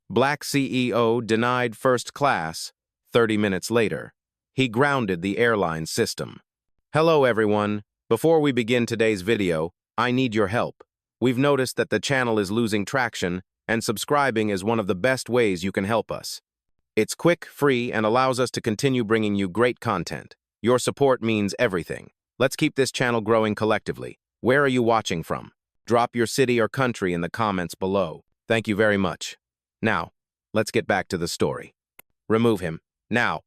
Black CEO denied first class. 30 minutes later, he grounded the airline system. Hello everyone. Before we begin today's video, I need your help. We've noticed that the channel is losing traction, and subscribing is one of the best ways you can help us. It's quick, free, and allows us to continue bringing you great content. Your support means everything. Let's keep this channel growing collectively. Where are you watching from? Drop your city or country in the comments below. Thank you very much. Now, let's get back to the story. Remove him. Now.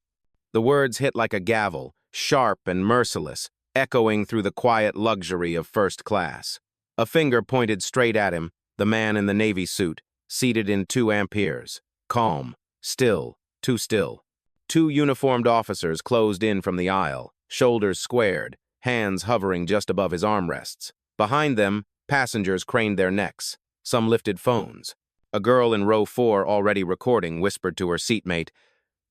The words hit like a gavel, sharp and merciless, echoing through the quiet luxury of first class. A finger pointed straight at him, the man in the navy suit, seated in 2 amperes. Calm, still, too still. 2 uniformed officers closed in from the aisle, shoulders squared, hands hovering just above his armrests. Behind them, passengers craned their necks. Some lifted phones. A girl in row 4, already recording, whispered to her seatmate,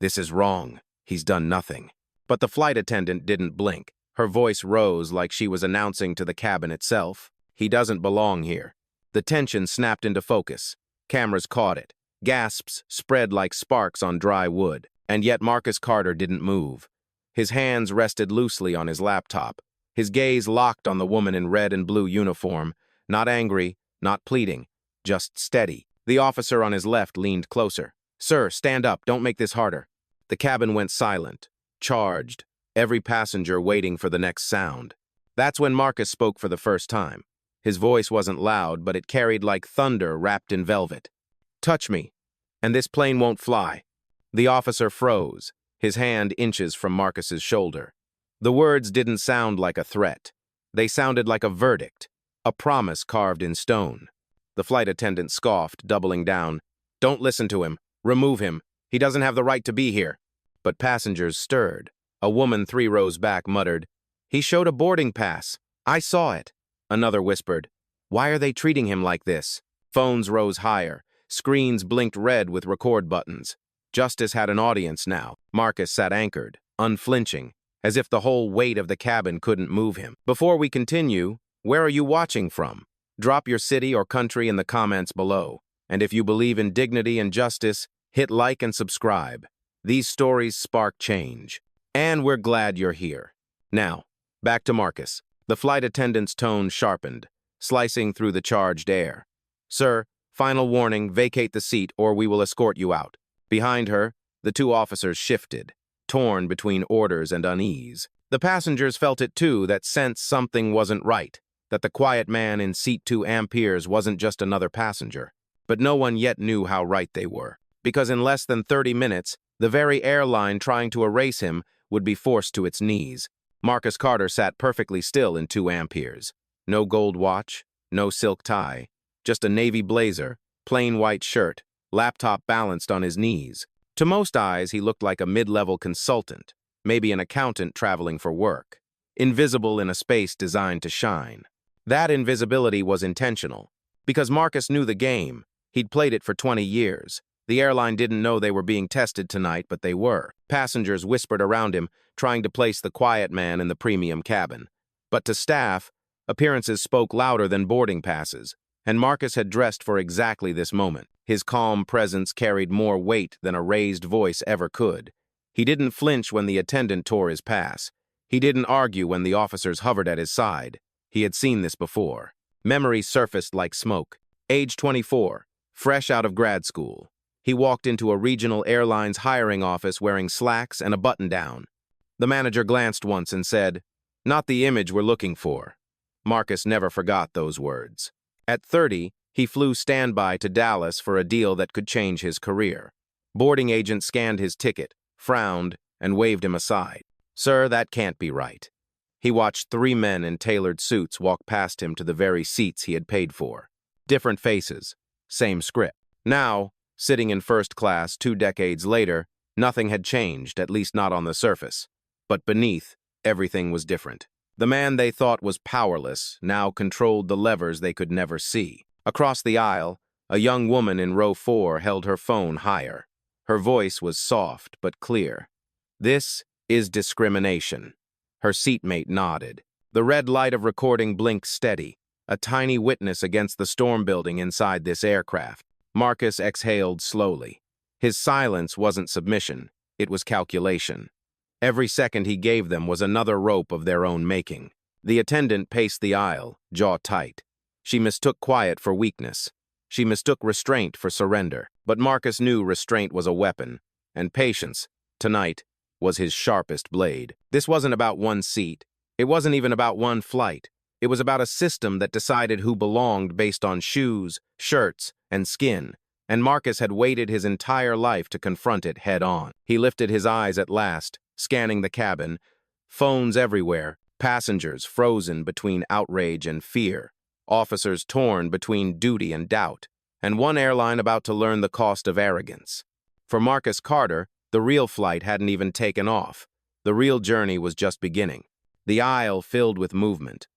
"This is wrong. He's done nothing." But the flight attendant didn't blink. Her voice rose like she was announcing to the cabin itself, "He doesn't belong here." The tension snapped into focus. Cameras caught it. Gasps spread like sparks on dry wood. And yet Marcus Carter didn't move. His hands rested loosely on his laptop. His gaze locked on the woman in red and blue uniform. Not angry, not pleading, just steady. The officer on his left leaned closer. "Sir, stand up. Don't make this harder." The cabin went silent, charged, every passenger waiting for the next sound. That's when Marcus spoke for the first time. His voice wasn't loud, but it carried like thunder wrapped in velvet. "Touch me, and this plane won't fly." The officer froze, his hand inches from Marcus's shoulder. The words didn't sound like a threat. They sounded like a verdict, a promise carved in stone. The flight attendant scoffed, doubling down. "Don't listen to him. Remove him. He doesn't have the right to be here." But passengers stirred. A woman 3 rows back muttered, "He showed a boarding pass. I saw it." Another whispered, "Why are they treating him like this?" Phones rose higher. Screens blinked red with record buttons. Justice had an audience now. Marcus sat anchored, unflinching, as if the whole weight of the cabin couldn't move him. Before we continue, where are you watching from? Drop your city or country in the comments below. And if you believe in dignity and justice, hit like and subscribe. These stories spark change. And we're glad you're here. Now, back to Marcus. The flight attendant's tone sharpened, slicing through the charged air. "Sir, final warning, vacate the seat or we will escort you out." Behind her, the 2 officers shifted, torn between orders and unease. The passengers felt it too, that sense something wasn't right, that the quiet man in seat 2 amperes wasn't just another passenger. But no one yet knew how right they were, because in less than 30 minutes, the very airline trying to erase him would be forced to its knees. Marcus Carter sat perfectly still in 2 amperes. No gold watch, no silk tie, just a navy blazer, plain white shirt, laptop balanced on his knees. To most eyes, he looked like a mid-level consultant, maybe an accountant traveling for work, invisible in a space designed to shine. That invisibility was intentional, because Marcus knew the game. He'd played it for 20 years. The airline didn't know they were being tested tonight, but they were. Passengers whispered around him, trying to place the quiet man in the premium cabin. But to staff, appearances spoke louder than boarding passes, and Marcus had dressed for exactly this moment. His calm presence carried more weight than a raised voice ever could. He didn't flinch when the attendant tore his pass. He didn't argue when the officers hovered at his side. He had seen this before. Memory surfaced like smoke. Age 24, fresh out of grad school. He walked into a regional airlines hiring office wearing slacks and a button-down. The manager glanced once and said, "Not the image we're looking for." Marcus never forgot those words. At 30, he flew standby to Dallas for a deal that could change his career. Boarding agent scanned his ticket, frowned, and waved him aside. "Sir, that can't be right." He watched 3 men in tailored suits walk past him to the very seats he had paid for. Different faces, same script. Now, sitting in first class 2 decades later, nothing had changed, at least not on the surface. But beneath, everything was different. The man they thought was powerless now controlled the levers they could never see. Across the aisle, a young woman in row 4 held her phone higher. Her voice was soft but clear. "This is discrimination." Her seatmate nodded. The red light of recording blinked steady, a tiny witness against the storm building inside this aircraft. Marcus exhaled slowly. His silence wasn't submission, it was calculation. Every second he gave them was another rope of their own making. The attendant paced the aisle, jaw tight. She mistook quiet for weakness. She mistook restraint for surrender. But Marcus knew restraint was a weapon, and patience, tonight, was his sharpest blade. This wasn't about one seat. It wasn't even about one flight. It was about a system that decided who belonged based on shoes, shirts, and skin. And Marcus had waited his entire life to confront it head-on. He lifted his eyes at last, scanning the cabin. Phones everywhere, passengers frozen between outrage and fear, officers torn between duty and doubt, and one airline about to learn the cost of arrogance. For Marcus Carter, the real flight hadn't even taken off. The real journey was just beginning. The aisle filled with movement.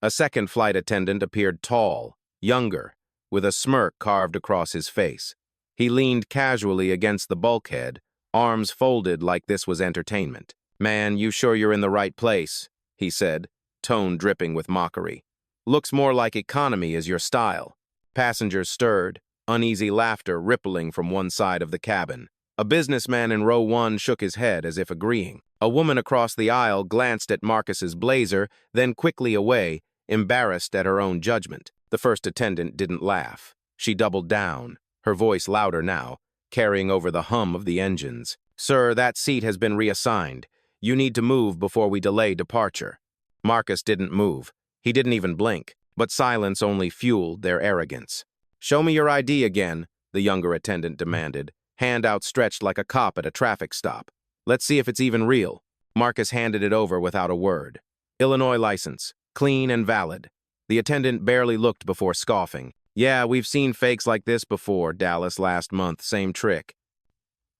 A second flight attendant appeared tall, younger, with a smirk carved across his face. He leaned casually against the bulkhead, arms folded like this was entertainment. "Man, you sure you're in the right place," he said, tone dripping with mockery. "Looks more like economy is your style." Passengers stirred, uneasy laughter rippling from one side of the cabin. A businessman in row 1 shook his head as if agreeing. A woman across the aisle glanced at Marcus's blazer, then quickly away, embarrassed at her own judgment. The first attendant didn't laugh. She doubled down, her voice louder now, carrying over the hum of the engines. "Sir, that seat has been reassigned. You need to move before we delay departure." Marcus didn't move. He didn't even blink, but silence only fueled their arrogance. "Show me your ID again," the younger attendant demanded, hand outstretched like a cop at a traffic stop. "Let's see if it's even real." Marcus handed it over without a word. "Illinois license, clean and valid." The attendant barely looked before scoffing. "Yeah, we've seen fakes like this before, Dallas last month, same trick."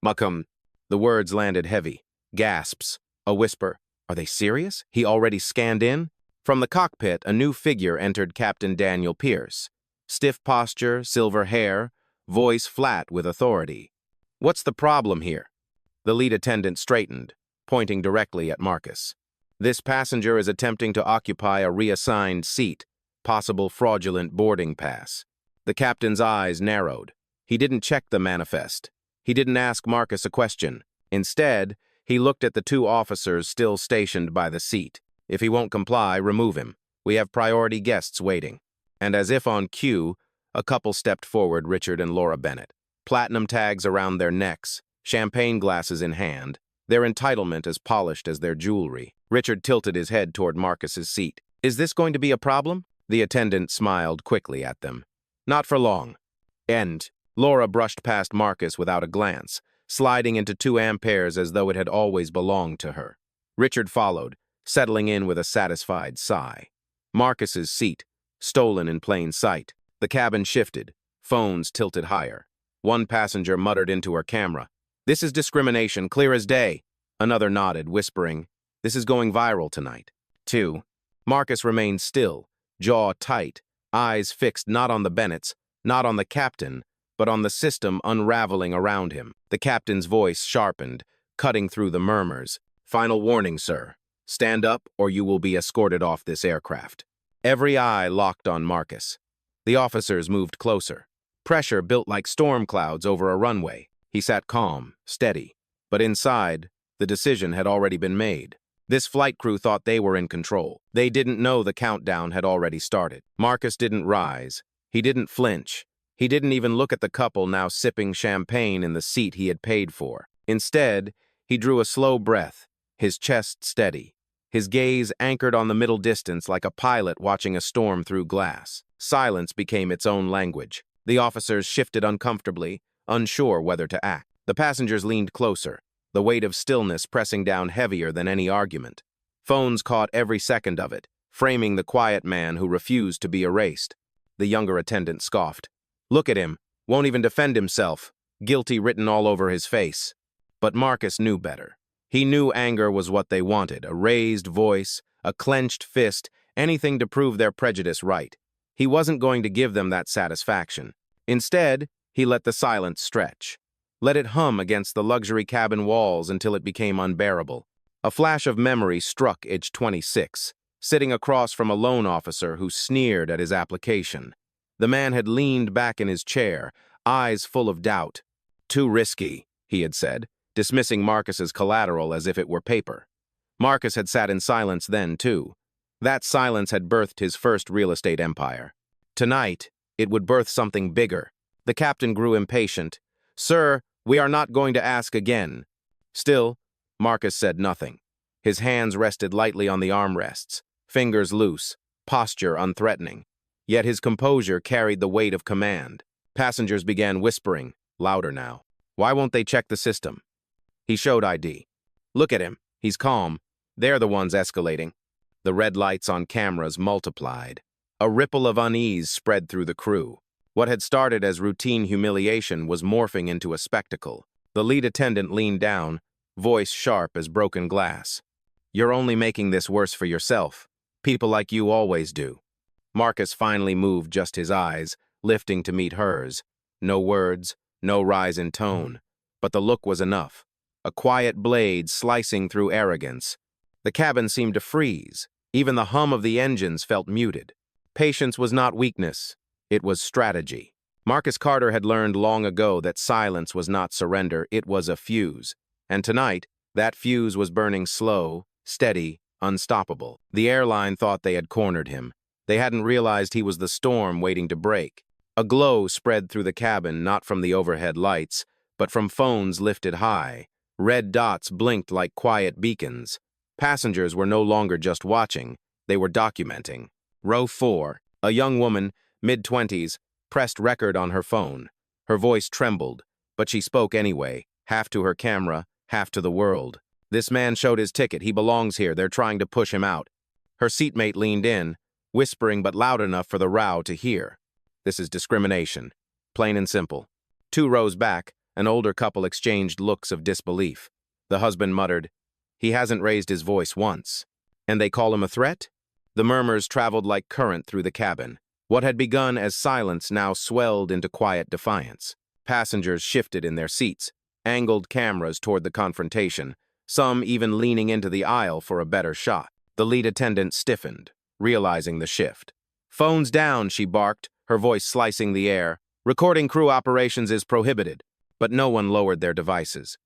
"Muckum." The words landed heavy. Gasps. A whisper. Are they serious? He already scanned in? From the cockpit, a new figure entered Captain Daniel Pierce. Stiff posture, silver hair, voice flat with authority. "What's the problem here?" The lead attendant straightened, pointing directly at Marcus. "This passenger is attempting to occupy a reassigned seat. Possible fraudulent boarding pass." The captain's eyes narrowed. He didn't check the manifest. He didn't ask Marcus a question. Instead, he looked at the 2 officers still stationed by the seat. "If he won't comply, remove him. We have priority guests waiting." And as if on cue, a couple stepped forward, Richard and Laura Bennett. Platinum tags around their necks, champagne glasses in hand, their entitlement as polished as their jewelry. Richard tilted his head toward Marcus's seat. "Is this going to be a problem?" The attendant smiled quickly at them. "Not for long." Laura brushed past Marcus without a glance, sliding into 2 amperes as though it had always belonged to her. Richard followed, settling in with a satisfied sigh. Marcus's seat, stolen in plain sight. The cabin shifted, phones tilted higher. One passenger muttered into her camera, "This is discrimination, clear as day." Another nodded, whispering, "This is going viral tonight." 2. Marcus remained still, jaw tight, eyes fixed not on the Bennetts, not on the captain, but on the system unraveling around him. The captain's voice sharpened, cutting through the murmurs. "Final warning, sir. Stand up or you will be escorted off this aircraft." Every eye locked on Marcus. The officers moved closer. Pressure built like storm clouds over a runway. He sat calm, steady. But inside, the decision had already been made. This flight crew thought they were in control. They didn't know the countdown had already started. Marcus didn't rise. He didn't flinch. He didn't even look at the couple now sipping champagne in the seat he had paid for. Instead, he drew a slow breath, his chest steady, his gaze anchored on the middle distance like a pilot watching a storm through glass. Silence became its own language. The officers shifted uncomfortably, unsure whether to act. The passengers leaned closer, the weight of stillness pressing down heavier than any argument. Phones caught every second of it, framing the quiet man who refused to be erased. The younger attendant scoffed. "Look at him, won't even defend himself, guilty written all over his face." But Marcus knew better. He knew anger was what they wanted, a raised voice, a clenched fist, anything to prove their prejudice right. He wasn't going to give them that satisfaction. Instead, he let the silence stretch. Let it hum against the luxury cabin walls until it became unbearable. A flash of memory struck age 26, sitting across from a loan officer who sneered at his application. The man had leaned back in his chair, eyes full of doubt. "Too risky," he had said, dismissing Marcus's collateral as if it were paper. Marcus had sat in silence then, too. That silence had birthed his first real estate empire. Tonight, it would birth something bigger. The captain grew impatient. "Sir, we are not going to ask again." Still, Marcus said nothing. His hands rested lightly on the armrests, fingers loose, posture unthreatening. Yet his composure carried the weight of command. Passengers began whispering, louder now. "Why won't they check the system?" He showed ID. "Look at him. He's calm. They're the ones escalating." The red lights on cameras multiplied. A ripple of unease spread through the crew. What had started as routine humiliation was morphing into a spectacle. The lead attendant leaned down, voice sharp as broken glass. "You're only making this worse for yourself. People like you always do." Marcus finally moved just his eyes, lifting to meet hers. No words, no rise in tone. But the look was enough. A quiet blade slicing through arrogance. The cabin seemed to freeze. Even the hum of the engines felt muted. Patience was not weakness. It was strategy. Marcus Carter had learned long ago that silence was not surrender, it was a fuse. And tonight, that fuse was burning slow, steady, unstoppable. The airline thought they had cornered him. They hadn't realized he was the storm waiting to break. A glow spread through the cabin, not from the overhead lights, but from phones lifted high. Red dots blinked like quiet beacons. Passengers were no longer just watching, they were documenting. Row 4, a young woman, mid-20s, pressed record on her phone. Her voice trembled, but she spoke anyway, half to her camera, half to the world. "This man showed his ticket. He belongs here. They're trying to push him out." Her seatmate leaned in, whispering but loud enough for the row to hear. "This is discrimination. Plain and simple." 2 rows back, an older couple exchanged looks of disbelief. The husband muttered, "He hasn't raised his voice once." "And they call him a threat?" The murmurs traveled like current through the cabin. What had begun as silence now swelled into quiet defiance. Passengers shifted in their seats, angled cameras toward the confrontation, some even leaning into the aisle for a better shot. The lead attendant stiffened, realizing the shift. "Phones down," she barked, her voice slicing the air. "Recording crew operations is prohibited." But no one lowered their devices.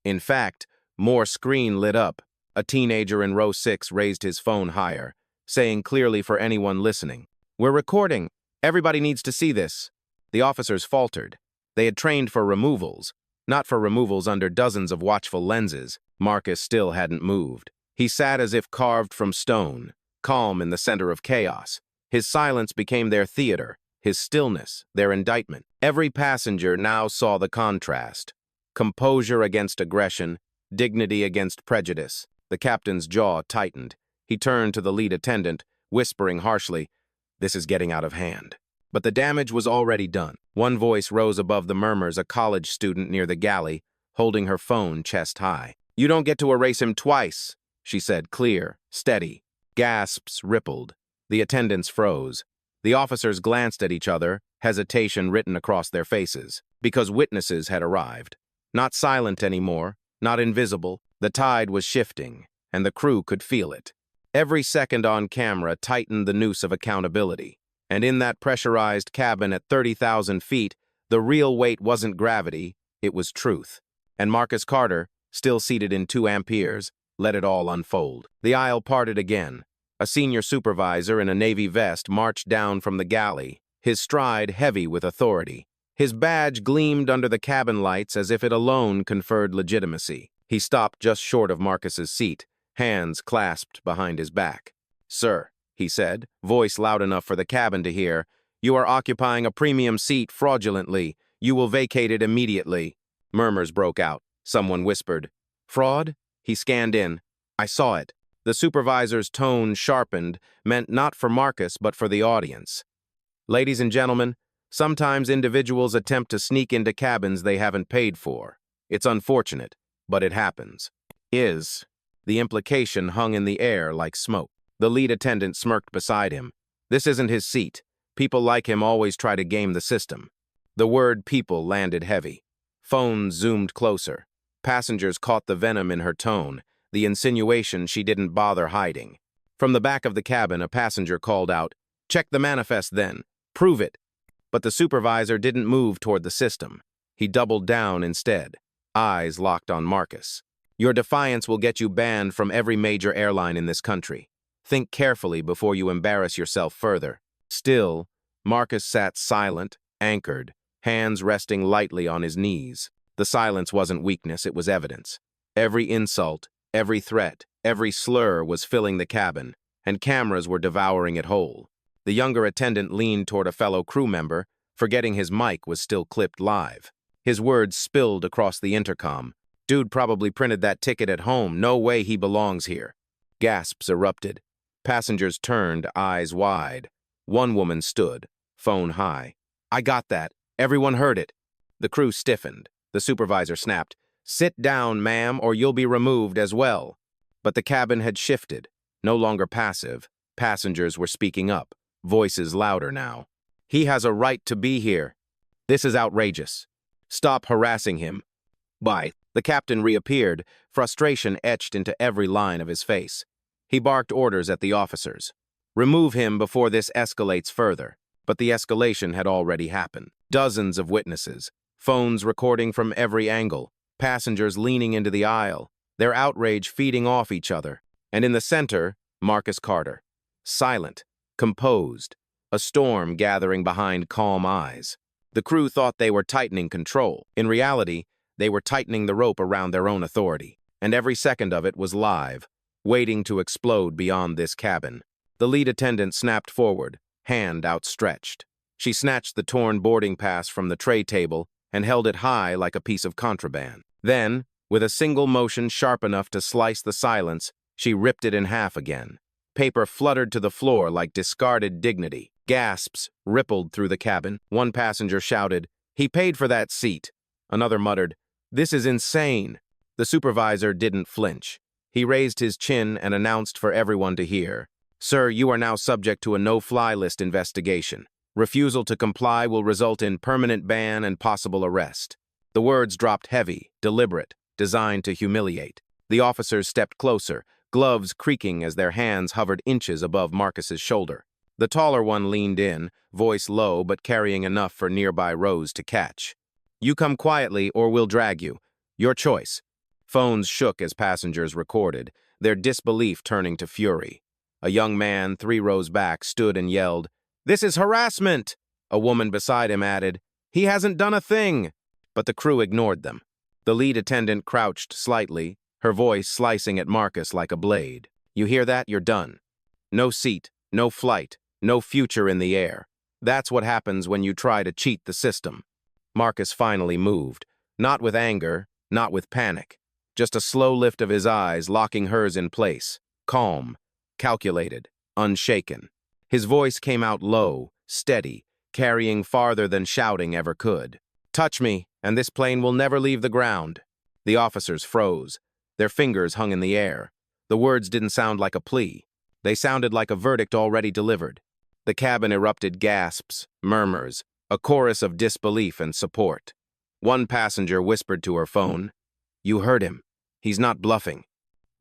In fact, more screen lit up. A teenager in row 6 raised his phone higher, saying clearly for anyone listening, "We're recording. Everybody needs to see this." The officers faltered. They had trained for removals, not for removals under dozens of watchful lenses. Marcus still hadn't moved. He sat as if carved from stone, calm in the center of chaos. His silence became their theater, his stillness, their indictment. Every passenger now saw the contrast. Composure against aggression, dignity against prejudice. The captain's jaw tightened. He turned to the lead attendant, whispering harshly, "This is getting out of hand." But the damage was already done. One voice rose above the murmurs, a college student near the galley, holding her phone chest high. "You don't get to erase him twice," she said, clear, steady. Gasps rippled. The attendants froze. The officers glanced at each other, hesitation written across their faces, because witnesses had arrived. Not silent anymore, not invisible. The tide was shifting, and the crew could feel it. Every second on camera tightened the noose of accountability. And in that pressurized cabin at 30,000 feet, the real weight wasn't gravity, it was truth. And Marcus Carter, still seated in 2 amperes, let it all unfold. The aisle parted again. A senior supervisor in a navy vest marched down from the galley, his stride heavy with authority. His badge gleamed under the cabin lights as if it alone conferred legitimacy. He stopped just short of Marcus's seat, hands clasped behind his back. "Sir," he said, voice loud enough for the cabin to hear, "you are occupying a premium seat fraudulently. You will vacate it immediately." Murmurs broke out. Someone whispered, "Fraud?" He scanned in. "I saw it." The supervisor's tone sharpened, meant not for Marcus but for the audience. "Ladies and gentlemen, sometimes individuals attempt to sneak into cabins they haven't paid for. It's unfortunate, but it happens." The implication hung in the air like smoke. The lead attendant smirked beside him. "This isn't his seat. People like him always try to game the system." The word "people" landed heavy. Phones zoomed closer. Passengers caught the venom in her tone, the insinuation she didn't bother hiding. From the back of the cabin, a passenger called out, "Check the manifest then. Prove it." But the supervisor didn't move toward the system. He doubled down instead, eyes locked on Marcus. Your defiance will get you banned from every major airline in this country. Think carefully before you embarrass yourself further. Still, Marcus sat silent, anchored, hands resting lightly on his knees. The silence wasn't weakness, it was evidence. Every insult, every threat, every slur was filling the cabin, and cameras were devouring it whole. The younger attendant leaned toward a fellow crew member, forgetting his mic was still clipped live. His words spilled across the intercom. Dude probably printed that ticket at home. No way he belongs here. Gasps erupted. Passengers turned, eyes wide. One woman stood, phone high. I got that. Everyone heard it. The crew stiffened. The supervisor snapped, "Sit down, ma'am, or you'll be removed as well." But the cabin had shifted. No longer passive. Passengers were speaking up, voices louder now. "He has a right to be here. This is outrageous. Stop harassing him." The captain reappeared, frustration etched into every line of his face. He barked orders at the officers. "Remove him before this escalates further." But the escalation had already happened. Dozens of witnesses, phones recording from every angle, passengers leaning into the aisle, their outrage feeding off each other. And in the center, Marcus Carter. Silent, composed, a storm gathering behind calm eyes. The crew thought they were tightening control. In reality, they were tightening the rope around their own authority, and every second of it was live, waiting to explode beyond this cabin. The lead attendant snapped forward, hand outstretched. She snatched the torn boarding pass from the tray table and held it high like a piece of contraband. Then, with a single motion sharp enough to slice the silence, she ripped it in half again. Paper fluttered to the floor like discarded dignity. Gasps rippled through the cabin. One passenger shouted, "He paid for that seat." Another muttered, "This is insane." The supervisor didn't flinch. He raised his chin and announced for everyone to hear, "Sir, you are now subject to a no-fly list investigation. Refusal to comply will result in permanent ban and possible arrest." The words dropped heavy, deliberate, designed to humiliate. The officers stepped closer, gloves creaking as their hands hovered inches above Marcus's shoulder. The taller one leaned in, voice low but carrying enough for nearby rows to catch. "You come quietly or we'll drag you. Your choice." Phones shook as passengers recorded, their disbelief turning to fury. A young man, 3 rows back, stood and yelled, "This is harassment!" A woman beside him added, "He hasn't done a thing!" But the crew ignored them. The lead attendant crouched slightly, her voice slicing at Marcus like a blade. "You hear that? You're done. No seat, no flight, no future in the air. That's what happens when you try to cheat the system." Marcus finally moved, not with anger, not with panic. Just a slow lift of his eyes, locking hers in place, calm, calculated, unshaken. His voice came out low, steady, carrying farther than shouting ever could. "Touch me, and this plane will never leave the ground." The officers froze. Their fingers hung in the air. The words didn't sound like a plea. They sounded like a verdict already delivered. The cabin erupted gasps, murmurs, a chorus of disbelief and support. One passenger whispered to her phone, "You heard him. He's not bluffing."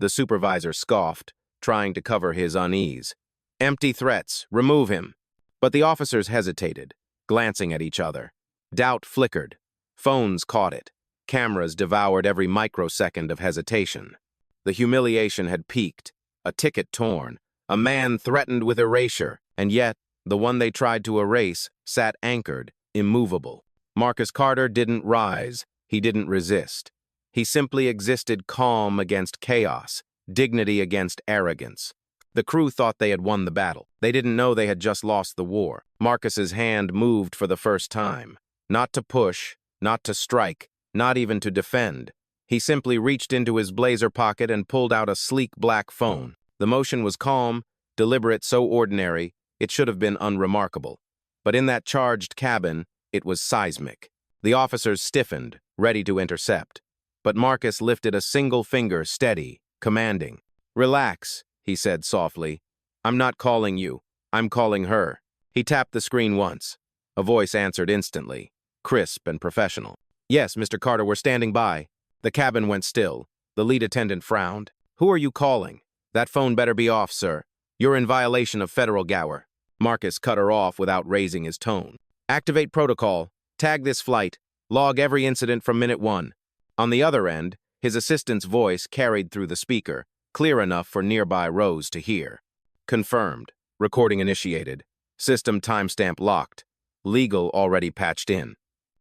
The supervisor scoffed, trying to cover his unease. "Empty threats. Remove him." But the officers hesitated, glancing at each other. Doubt flickered. Phones caught it. Cameras devoured every microsecond of hesitation. The humiliation had peaked, a ticket torn, a man threatened with erasure, and yet, the one they tried to erase sat anchored, immovable. Marcus Carter didn't rise, he didn't resist. He simply existed calm against chaos, dignity against arrogance. The crew thought they had won the battle. They didn't know they had just lost the war. Marcus's hand moved for the first time. Not to push, not to strike, not even to defend. He simply reached into his blazer pocket and pulled out a sleek black phone. The motion was calm, deliberate, so ordinary, it should have been unremarkable. But in that charged cabin, it was seismic. The officers stiffened, ready to intercept. But Marcus lifted a single finger, steady, commanding. "Relax," he said softly. "I'm not calling you. I'm calling her." He tapped the screen once. A voice answered instantly, crisp and professional. "Yes, Mr. Carter, we're standing by." The cabin went still. The lead attendant frowned. "Who are you calling?" "That phone better be off, sir. You're in violation of federal gower." Marcus cut her off without raising his tone. Activate protocol. Tag this flight. Log every incident from minute 1. On the other end, his assistant's voice carried through the speaker, clear enough for nearby rows to hear. Confirmed. Recording initiated. System timestamp locked. Legal already patched in.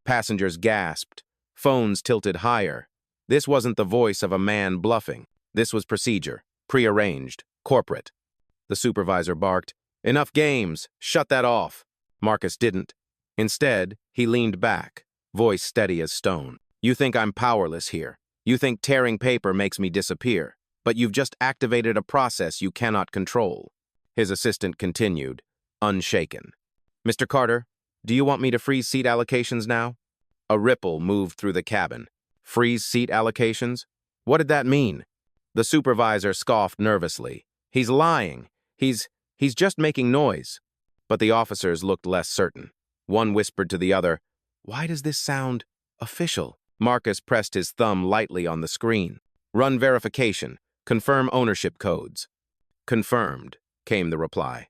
Passengers gasped. Phones tilted higher. This wasn't the voice of a man bluffing. This was procedure. Prearranged. Corporate. The supervisor barked, "Enough games! Shut that off!" Marcus didn't. Instead, he leaned back, voice steady as stone. "You think I'm powerless here. You think tearing paper makes me disappear. But you've just activated a process you cannot control." His assistant continued, unshaken. "Mr. Carter, do you want me to freeze seat allocations now?" A ripple moved through the cabin. Freeze seat allocations? What did that mean? The supervisor scoffed nervously. "He's lying. He's just making noise." But the officers looked less certain. One whispered to the other, "Why does this sound official?" Marcus pressed his thumb lightly on the screen. "Run verification. Confirm ownership codes." "Confirmed," came the reply.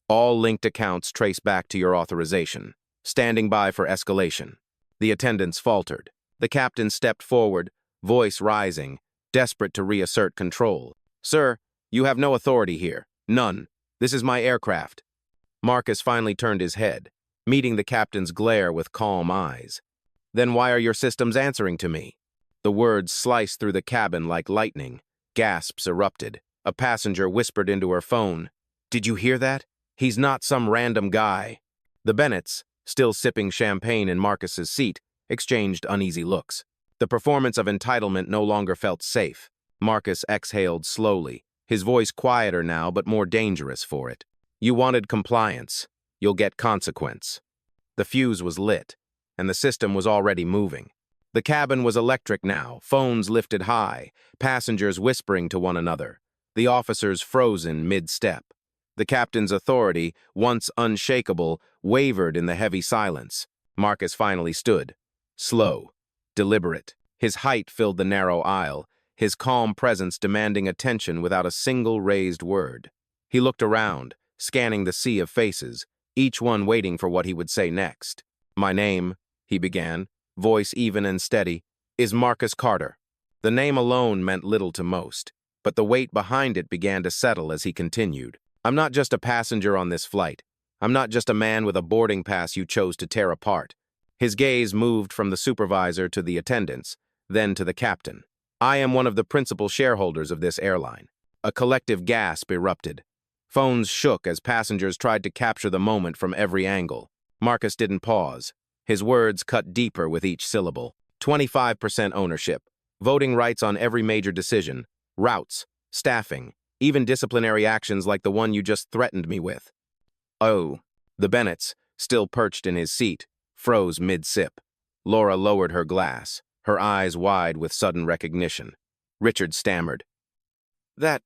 "All linked accounts trace back to your authorization. Standing by for escalation." The attendants faltered. The captain stepped forward, voice rising, desperate to reassert control. "Sir, you have no authority here. None. This is my aircraft." Marcus finally turned his head, meeting the captain's glare with calm eyes. "Then why are your systems answering to me?" The words sliced through the cabin like lightning. Gasps erupted. A passenger whispered into her phone, "Did you hear that? He's not some random guy." The Bennetts, still sipping champagne in Marcus's seat, exchanged uneasy looks. The performance of entitlement no longer felt safe. Marcus exhaled slowly, his voice quieter now but more dangerous for it. "You wanted compliance. You'll get consequence." The fuse was lit, and the system was already moving. The cabin was electric now, phones lifted high, passengers whispering to one another, the officers frozen mid-step. The captain's authority, once unshakable, wavered in the heavy silence. Marcus finally stood, slow, deliberate. His height filled the narrow aisle, his calm presence demanding attention without a single raised word. He looked around, scanning the sea of faces, each one waiting for what he would say next. "My name," he began, voice even and steady, "is Marcus Carter." The name alone meant little to most, but the weight behind it began to settle as he continued. "I'm not just a passenger on this flight. I'm not just a man with a boarding pass you chose to tear apart." His gaze moved from the supervisor to the attendants, then to the captain. "I am one of the principal shareholders of this airline." A collective gasp erupted. Phones shook as passengers tried to capture the moment from every angle. Marcus didn't pause. His words cut deeper with each syllable. 25% ownership, voting rights on every major decision, routes, staffing, even disciplinary actions like the one you just threatened me with. "Oh." The Bennetts, still perched in his seat, froze mid-sip. Laura lowered her glass, her eyes wide with sudden recognition. Richard stammered, That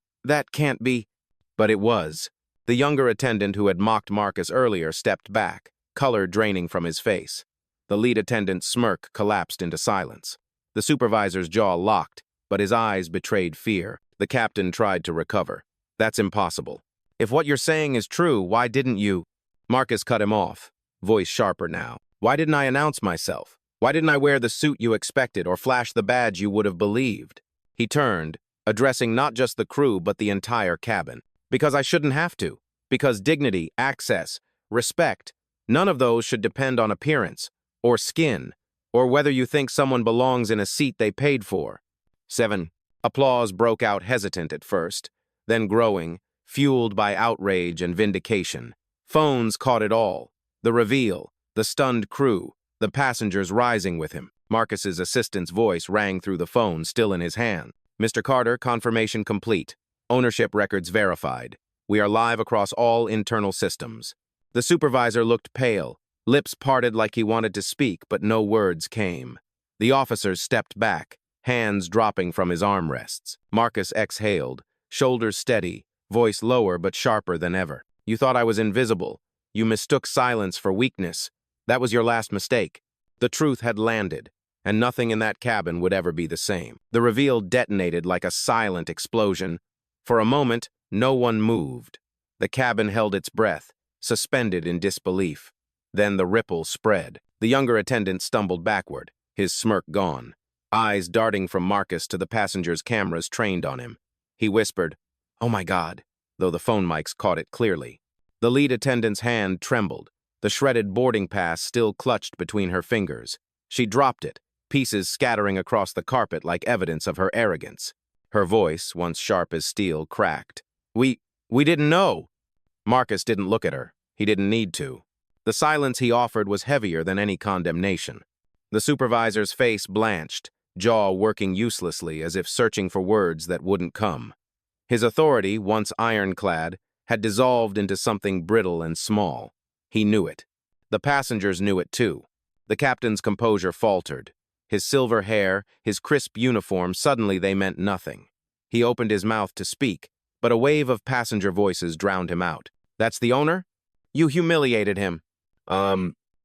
can't be." But it was. The younger attendant who had mocked Marcus earlier stepped back, color draining from his face. The lead attendant's smirk collapsed into silence. The supervisor's jaw locked, but his eyes betrayed fear. The captain tried to recover. "That's impossible. If what you're saying is true, why didn't you?" Marcus cut him off, voice sharper now. "Why didn't I announce myself? Why didn't I wear the suit you expected or flash the badge you would have believed?" He turned, addressing not just the crew but the entire cabin. "Because I shouldn't have to. Because dignity, access, respect, none of those should depend on appearance, or skin, or whether you think someone belongs in a seat they paid for." 7. Applause broke out hesitant at first, then growing, fueled by outrage and vindication. Phones caught it all. The reveal, the stunned crew, the passengers rising with him. Marcus's assistant's voice rang through the phone, still in his hand. "Mr. Carter, confirmation complete. Ownership records verified. We are live across all internal systems." The supervisor looked pale, lips parted like he wanted to speak, but no words came. The officers stepped back, hands dropping from his armrests. Marcus exhaled, shoulders steady, voice lower but sharper than ever. "You thought I was invisible. You mistook silence for weakness. That was your last mistake." The truth had landed, and nothing in that cabin would ever be the same. The reveal detonated like a silent explosion. For a moment, no one moved. The cabin held its breath, suspended in disbelief. Then the ripple spread. The younger attendant stumbled backward, his smirk gone, eyes darting from Marcus to the passenger's cameras trained on him. He whispered, "Oh my God," though the phone mics caught it clearly. The lead attendant's hand trembled, the shredded boarding pass still clutched between her fingers. She dropped it, pieces scattering across the carpet like evidence of her arrogance. Her voice, once sharp as steel, cracked. We didn't know." Marcus didn't look at her. He didn't need to. The silence he offered was heavier than any condemnation. The supervisor's face blanched, jaw working uselessly as if searching for words that wouldn't come. His authority, once ironclad, had dissolved into something brittle and small. He knew it. The passengers knew it too. The captain's composure faltered. His silver hair, his crisp uniform, suddenly they meant nothing. He opened his mouth to speak, but a wave of passenger voices drowned him out. "That's the owner? You humiliated him."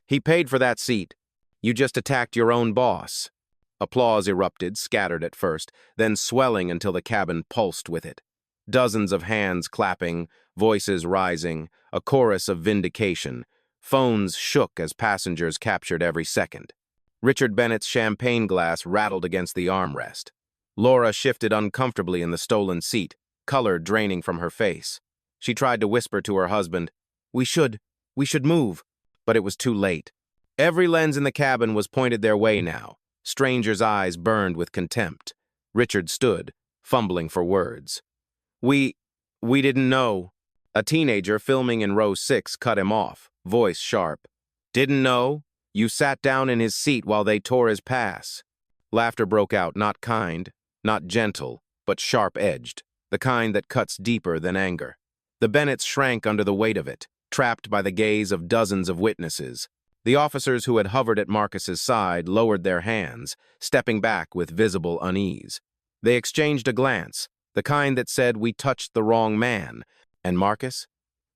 He paid for that seat. You just attacked your own boss." Applause erupted, scattered at first, then swelling until the cabin pulsed with it. Dozens of hands clapping, voices rising, a chorus of vindication. Phones shook as passengers captured every second. Richard Bennett's champagne glass rattled against the armrest. Laura shifted uncomfortably in the stolen seat, color draining from her face. She tried to whisper to her husband, we should move," but it was too late. Every lens in the cabin was pointed their way now. Strangers' eyes burned with contempt. Richard stood, fumbling for words. We didn't know." A teenager filming in row 6 cut him off, voice sharp. "Didn't know? You sat down in his seat while they tore his pass." Laughter broke out, not kind, not gentle, but sharp-edged, the kind that cuts deeper than anger. The Bennetts shrank under the weight of it, trapped by the gaze of dozens of witnesses. The officers who had hovered at Marcus's side lowered their hands, stepping back with visible unease. They exchanged a glance, the kind that said, "We touched the wrong man." And Marcus?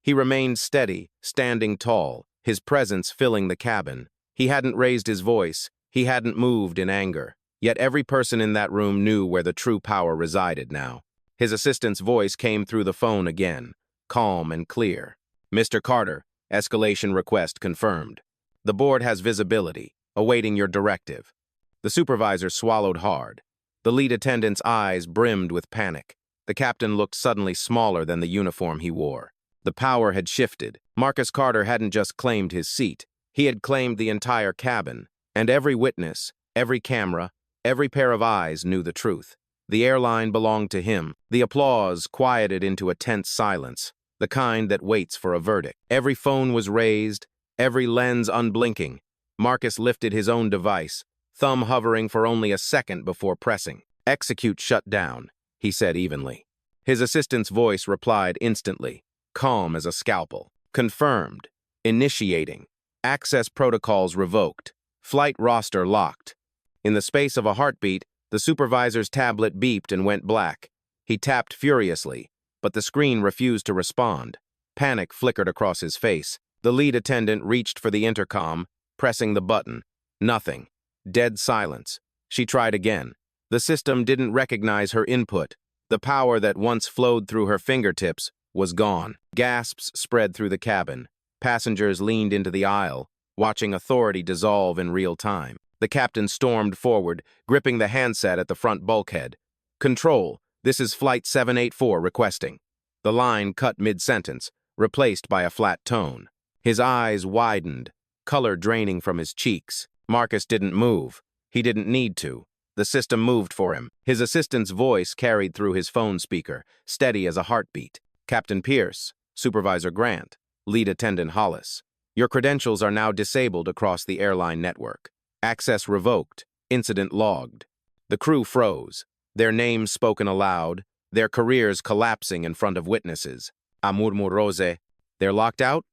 He remained steady, standing tall, his presence filling the cabin. He hadn't raised his voice, he hadn't moved in anger. Yet every person in that room knew where the true power resided now. His assistant's voice came through the phone again, calm and clear. "Mr. Carter, escalation request confirmed. The board has visibility, awaiting your directive." The supervisor swallowed hard. The lead attendant's eyes brimmed with panic. The captain looked suddenly smaller than the uniform he wore. The power had shifted. Marcus Carter hadn't just claimed his seat. He had claimed the entire cabin. And every witness, every camera, every pair of eyes knew the truth. The airline belonged to him. The applause quieted into a tense silence, the kind that waits for a verdict. Every phone was raised, every lens unblinking. Marcus lifted his own device, thumb hovering for only a second before pressing. "Execute shut down," he said evenly. His assistant's voice replied instantly, calm as a scalpel. "Confirmed. Initiating. Access protocols revoked. Flight roster locked." In the space of a heartbeat, the supervisor's tablet beeped and went black. He tapped furiously, but the screen refused to respond. Panic flickered across his face. The lead attendant reached for the intercom, pressing the button. Nothing. Dead silence. She tried again. The system didn't recognize her input. The power that once flowed through her fingertips was gone. Gasps spread through the cabin. Passengers leaned into the aisle, watching authority dissolve in real time. The captain stormed forward, gripping the handset at the front bulkhead. "Control, this is Flight 784 requesting." The line cut mid-sentence, replaced by a flat tone. His eyes widened, color draining from his cheeks. Marcus didn't move. He didn't need to. The system moved for him. His assistant's voice carried through his phone speaker, steady as a heartbeat. "Captain Pierce, Supervisor Grant, Lead Attendant Hollis. Your credentials are now disabled across the airline network. Access revoked. Incident logged." The crew froze, their names spoken aloud, their careers collapsing in front of witnesses. "Amur Murose. They're locked out?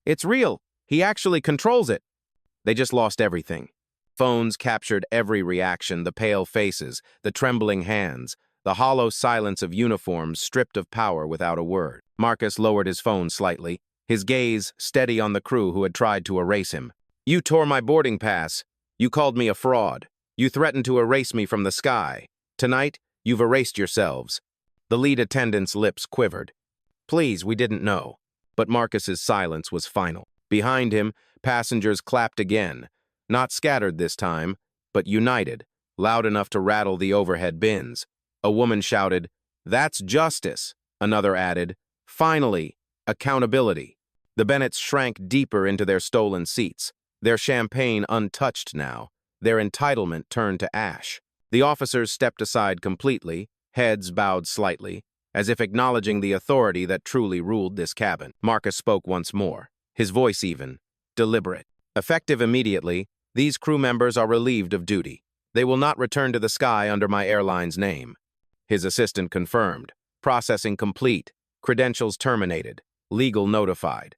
It's real. He actually controls it." They just lost everything. Phones captured every reaction, the pale faces, the trembling hands, the hollow silence of uniforms stripped of power without a word. Marcus lowered his phone slightly, his gaze steady on the crew who had tried to erase him. "You tore my boarding pass. You called me a fraud. You threatened to erase me from the sky. Tonight, you've erased yourselves." The lead attendant's lips quivered. "Please, we didn't know." But Marcus's silence was final. Behind him, Passengers clapped again, not scattered this time, but united, loud enough to rattle the overhead bins. A woman shouted, "That's justice!" Another added, "Finally, accountability." The Bennetts shrank deeper into their stolen seats, their champagne untouched now, their entitlement turned to ash. The officers stepped aside completely, heads bowed slightly, as if acknowledging the authority that truly ruled this cabin. Marcus spoke once more, his voice even, deliberate. Effective immediately, these crew members are relieved of duty. They will not return to the sky under my airline's name. His assistant confirmed. Processing complete. Credentials terminated. Legal notified.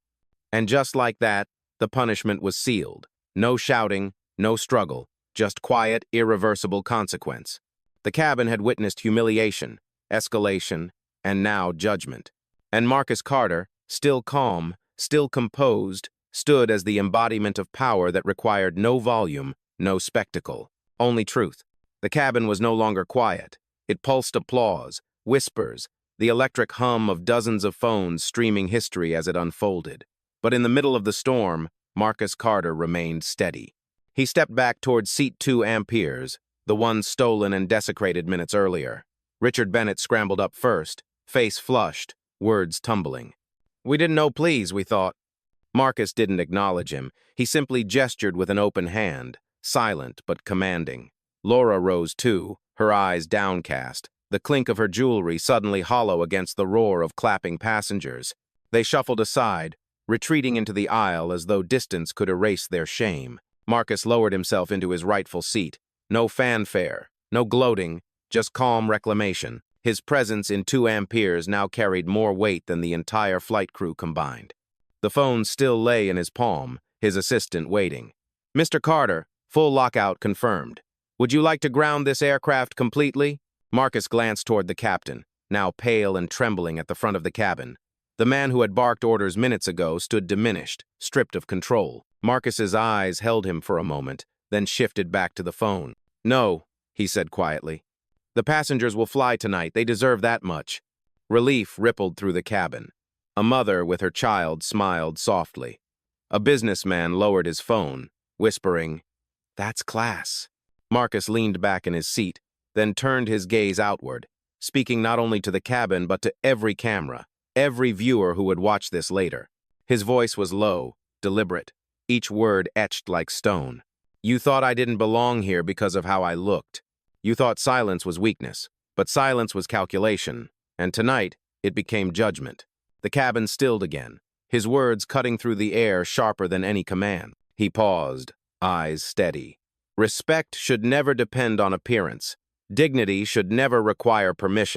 And just like that, the punishment was sealed. No shouting, no struggle, just quiet, irreversible consequence. The cabin had witnessed humiliation, escalation, and now judgment. And Marcus Carter, still calm, still composed, stood as the embodiment of power that required no volume, no spectacle, only truth. The cabin was no longer quiet. It pulsed applause, whispers, the electric hum of dozens of phones streaming history as it unfolded. But in the middle of the storm, Marcus Carter remained steady. He stepped back toward seat 2 Amperes, the one stolen and desecrated minutes earlier. Richard Bennett scrambled up first, face flushed, words tumbling. "We didn't know, please, we thought." Marcus didn't acknowledge him. He simply gestured with an open hand, silent but commanding. Laura rose too, her eyes downcast, the clink of her jewelry suddenly hollow against the roar of clapping passengers. They shuffled aside, retreating into the aisle as though distance could erase their shame. Marcus lowered himself into his rightful seat. No fanfare, no gloating, just calm reclamation. His presence in 2 Amperes now carried more weight than the entire flight crew combined. The phone still lay in his palm, his assistant waiting. "Mr. Carter, full lockout confirmed. Would you like to ground this aircraft completely?" Marcus glanced toward the captain, now pale and trembling at the front of the cabin. The man who had barked orders minutes ago stood diminished, stripped of control. Marcus's eyes held him for a moment, then shifted back to the phone. "No," he said quietly. "The passengers will fly tonight. They deserve that much." Relief rippled through the cabin. A mother with her child smiled softly. A businessman lowered his phone, whispering, "That's class." Marcus leaned back in his seat, then turned his gaze outward, speaking not only to the cabin but to every camera, every viewer who would watch this later. His voice was low, deliberate, each word etched like stone. "You thought I didn't belong here because of how I looked. You thought silence was weakness, but silence was calculation, and tonight it became judgment." The cabin stilled again, his words cutting through the air sharper than any command. He paused, eyes steady. Respect should never depend on appearance. Dignity should never require permission.